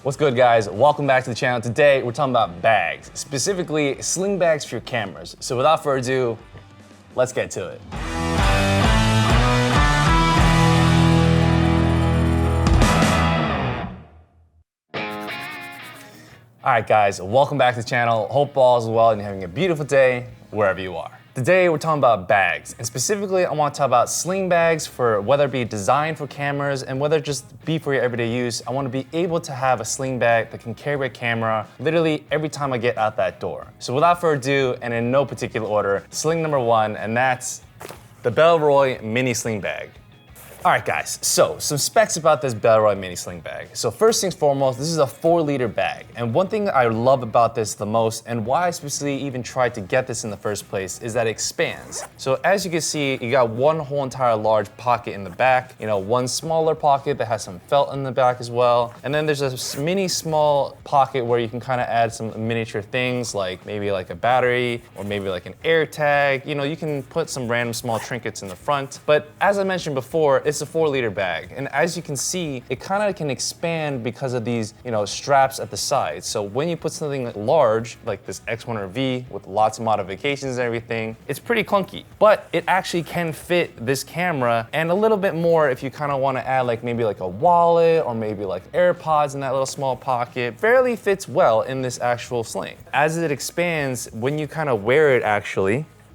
What's good, guys? Welcome back to the channel. Today, we're talking about bags, specifically sling bags for your cameras. So without further ado, let's get to it. All right, guys, welcome back to the channel. Hope all is well and you're having a beautiful day wherever you are. Today, we're talking about bags, and specifically, I want to talk about sling bags for whether it be designed for cameras and whether it just be for your everyday use. I want to be able to have a sling bag that can carry my camera literally every time I get out that door. So without further ado, and in no particular order, sling number one, and that's the Bellroy Mini Sling Bag. All right, guys, so some specs about this Bellroy Mini Sling Bag. So first things foremost, this is a 4-liter bag. And one thing I love about this the most, and why I specifically even tried to get this in the first place, is that it expands. So as you can see, you got one whole entire large pocket in the back, one smaller pocket that has some felt in the back as well. And then there's a mini small pocket where you can kind of add some miniature things like maybe like a battery or maybe like an air tag. You can put some random small trinkets in the front. But as I mentioned before, it's a 4-liter bag, and as you can see, it kind of can expand because of these, straps at the sides. So when you put something large, like this X100V with lots of modifications and everything, it's pretty clunky. But it actually can fit this camera and a little bit more if you kind of want to add maybe a wallet or maybe like AirPods in that little small pocket. Fairly fits well in this actual sling. As it expands, when you kind of wear it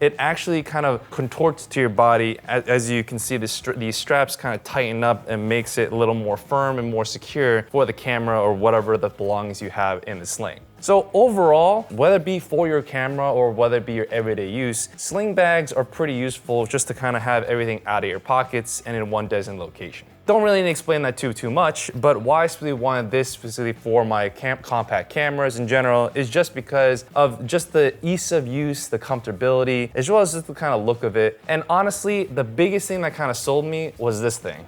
it actually kind of contorts to your body. As you can see, these straps kind of tighten up and makes it a little more firm and more secure for the camera or whatever the belongings you have in the sling. So overall, whether it be for your camera or whether it be your everyday use, sling bags are pretty useful just to kind of have everything out of your pockets and in one designated location. Don't really need to explain that too much, but why I specifically wanted this specifically for my compact cameras in general is just because of just the ease of use, the comfortability, as well as just the kind of look of it. And honestly, the biggest thing that kind of sold me was this thing.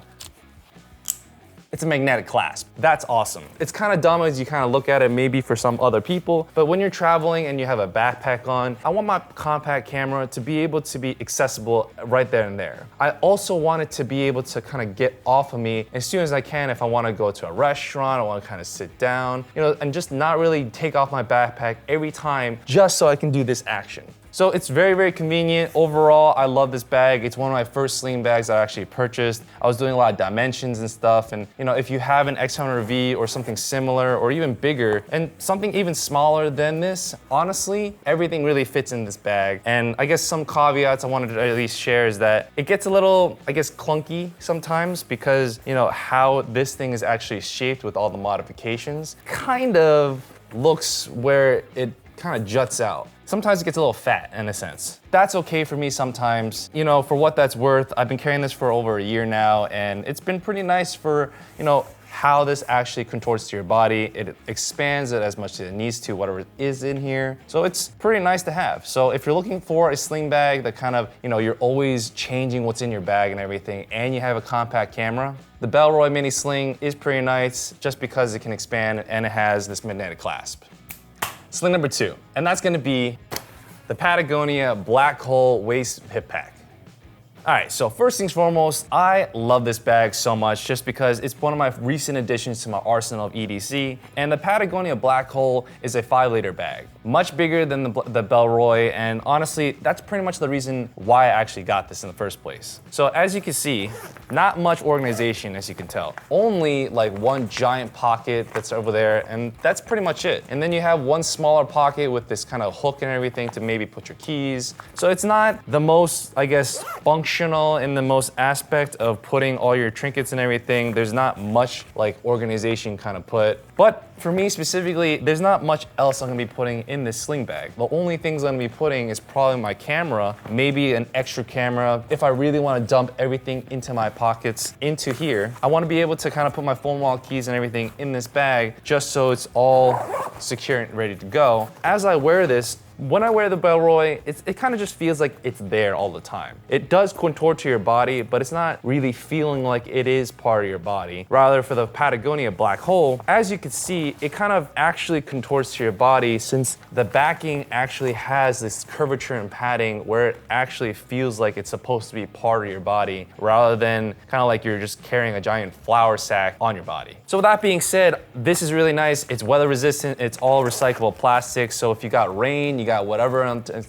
It's a magnetic clasp. That's awesome. It's kind of dumb as you kind of look at it maybe for some other people, but when you're traveling and you have a backpack on, I want my compact camera to be able to be accessible right there and there. I also want it to be able to kind of get off of me as soon as I can if I want to go to a restaurant, I want to kind of sit down, and just not really take off my backpack every time just so I can do this action. So it's very, very convenient. Overall, I love this bag. It's one of my first sling bags I actually purchased. I was doing a lot of dimensions and stuff. And if you have an X100V or something similar or even bigger and something even smaller than this, honestly, everything really fits in this bag. And I guess some caveats I wanted to at least share is that it gets a little, clunky sometimes because, how this thing is actually shaped with all the modifications kind of looks where it kind of juts out. Sometimes it gets a little fat in a sense. That's okay for me sometimes. For what that's worth, I've been carrying this for over a year now, and it's been pretty nice for, how this actually contorts to your body. It expands it as much as it needs to, whatever is in here. So it's pretty nice to have. So if you're looking for a sling bag that kind of, you're always changing what's in your bag and everything, and you have a compact camera, the Bellroy Mini Sling is pretty nice just because it can expand and it has this magnetic clasp. Sling number 2, and that's gonna be the Patagonia Black Hole Waist Hip Pack. All right, so first things foremost, I love this bag so much just because it's one of my recent additions to my arsenal of EDC, and the Patagonia Black Hole is a 5-liter bag, much bigger than the Bellroy, and honestly, that's pretty much the reason why I actually got this in the first place. So as you can see, not much organization as you can tell. Only one giant pocket that's over there, and that's pretty much it. And then you have one smaller pocket with this kind of hook and everything to maybe put your keys. So it's not the most, functional in the most aspect of putting all your trinkets and everything. There's not much organization kind of put. But for me specifically, there's not much else I'm gonna be putting in this sling bag. The only things I'm gonna be putting is probably my camera, maybe an extra camera. If I really wanna dump everything into my pockets into here, I wanna be able to kind of put my phone wallet keys and everything in this bag just so it's all secure and ready to go. As I wear this, When I wear the Bellroy, it kind of just feels like it's there all the time. It does contort to your body, but it's not really feeling like it is part of your body. Rather, for the Patagonia Black Hole, as you can see, it kind of actually contorts to your body since the backing actually has this curvature and padding where it actually feels like it's supposed to be part of your body rather than kind of like you're just carrying a giant flour sack on your body. So with that being said, this is really nice. It's weather resistant. It's all recyclable plastic. So if you got rain, you got whatever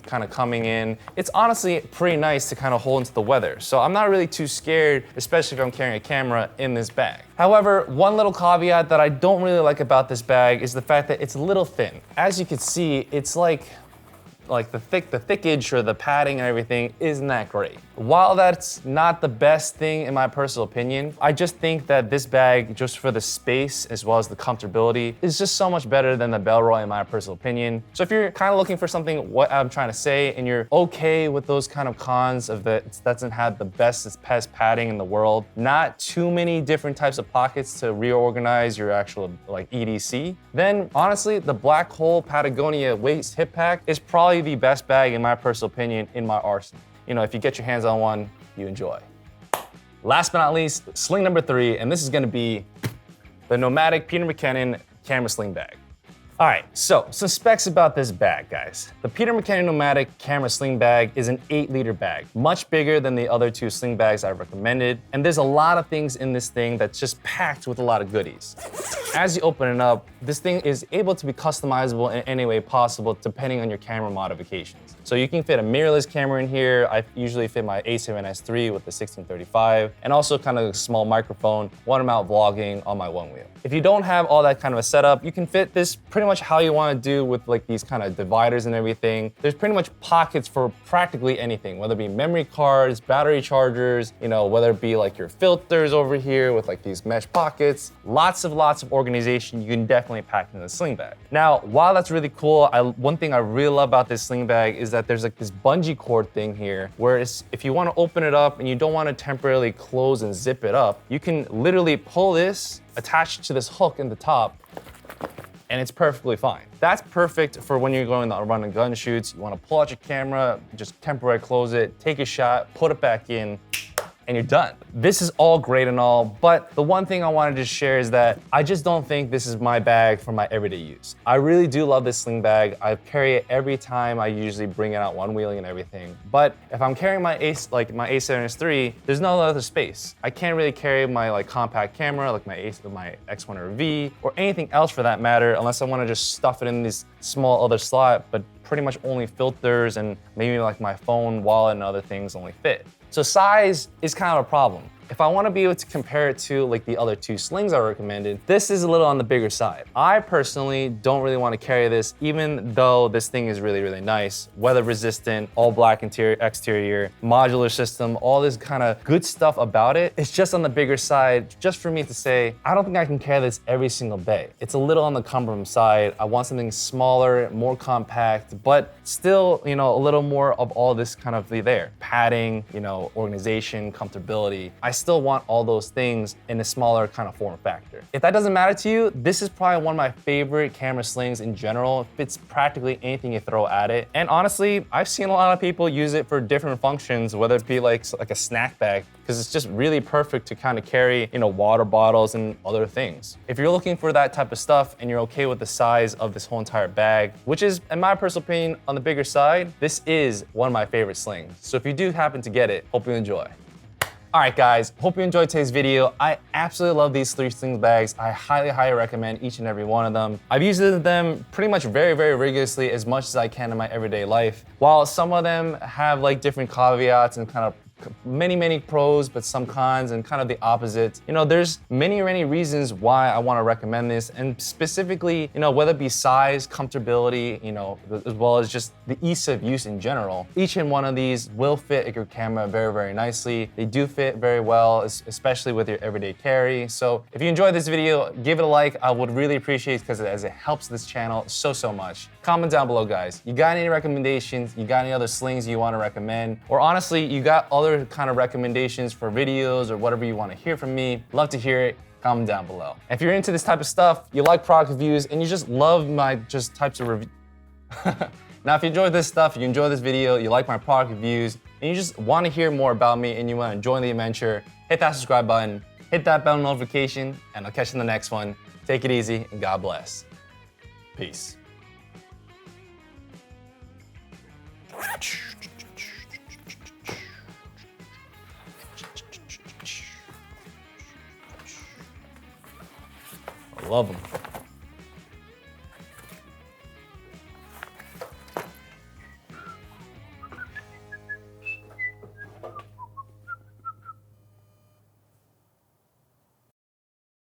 kind of coming in, it's honestly pretty nice to kind of hold into the weather. So I'm not really too scared, especially if I'm carrying a camera in this bag. However, one little caveat that I don't really like about this bag is the fact that it's a little thin. As you can see, it's like the thickage or the padding and everything isn't that great. While that's not the best thing in my personal opinion, I just think that this bag, just for the space as well as the comfortability, is just so much better than the Bellroy in my personal opinion. So if you're kind of looking for something, what I'm trying to say, and you're okay with those kind of cons of that it doesn't have the best padding in the world, not too many different types of pockets to reorganize your actual like EDC, then honestly, the Black Hole Patagonia Waist Hip Pack is probably the best bag in my personal opinion in my arsenal. You know, if you get your hands on one, you enjoy. Last but not least, sling number 3, and this is gonna be the Nomadic Peter McKinnon camera sling bag. All right, so some specs about this bag, guys. The Peter McKinnon Nomadic camera sling bag is an 8-liter bag, much bigger than the other 2 sling bags I've recommended. And there's a lot of things in this thing that's just packed with a lot of goodies. As you open it up, this thing is able to be customizable in any way possible depending on your camera modifications. So you can fit a mirrorless camera in here. I usually fit my A7S III with the 1635, and also kind of a small microphone when I'm out vlogging on my one wheel. If you don't have all that kind of a setup, you can fit this pretty much how you want to do with like these kind of dividers and everything. There's pretty much pockets for practically anything, whether it be memory cards, battery chargers, you know, whether it be like your filters over here with like these mesh pockets, lots of organization you can definitely pack in the sling bag. Now, while that's really cool, one thing I really love about this sling bag is that there's like this bungee cord thing here, where if you want to open it up and you don't want to temporarily close and zip it up, you can literally pull this, attach it to this hook in the top, and it's perfectly fine. That's perfect for when you're going on run and gun shoots. You want to pull out your camera, just temporarily close it, take a shot, put it back in, and you're done. This is all great and all, but the one thing I wanted to share is that I just don't think this is my bag for my everyday use. I really do love this sling bag. I carry it every time I usually bring it out one wheeling and everything. But if I'm carrying my my A7S III, there's no other space. I can't really carry my like compact camera, like my X100V, or anything else for that matter, unless I want to just stuff it in this small other slot, but pretty much only filters and maybe like my phone, wallet, and other things only fit. So size is kind of a problem. If I want to be able to compare it to like the other 2 slings I recommended, this is a little on the bigger side. I personally don't really want to carry this, even though this thing is really, really nice. Weather resistant, all black interior, exterior, modular system, all this kind of good stuff about it. It's just on the bigger side, just for me to say, I don't think I can carry this every single day. It's a little on the cumbersome side. I want something smaller, more compact, but still, you know, a little more of all this kind of there. Padding, you know, organization, comfortability. I still want all those things in a smaller kind of form factor. If that doesn't matter to you, this is probably one of my favorite camera slings in general. It fits practically anything you throw at it. And honestly, I've seen a lot of people use it for different functions, whether it be like a snack bag, because it's just really perfect to kind of carry, you know, water bottles and other things. If you're looking for that type of stuff and you're okay with the size of this whole entire bag, which is, in my personal opinion, on the bigger side, this is one of my favorite slings. So if you do happen to get it, hope you enjoy. All right, guys, hope you enjoyed today's video. I absolutely love these 3 sling bags. I highly, highly recommend each and every one of them. I've used them pretty much very, very rigorously as much as I can in my everyday life. While some of them have like different caveats and kind of many pros, but some cons and kind of the opposite. You know, there's many reasons why I want to recommend this, and specifically, you know, whether it be size, comfortability, you know, as well as just the ease of use in general. Each and one of these will fit your camera very nicely. They do fit very well, especially with your everyday carry. So if you enjoyed this video, give it a like. I would really appreciate it because it helps this channel so much. Comment down below, guys. You got any recommendations? You got any other slings you want to recommend? Or honestly, you got other kind of recommendations for videos or whatever you want to hear from me? Love to hear it. Comment down below. If you're into this type of stuff, you like product reviews, and you just love my types of reviews. Now, if you enjoyed this stuff, you enjoyed this video, you like my product reviews, and you just want to hear more about me and you want to join the adventure, hit that subscribe button, hit that bell notification, and I'll catch you in the next one. Take it easy, and God bless. Peace. I love them.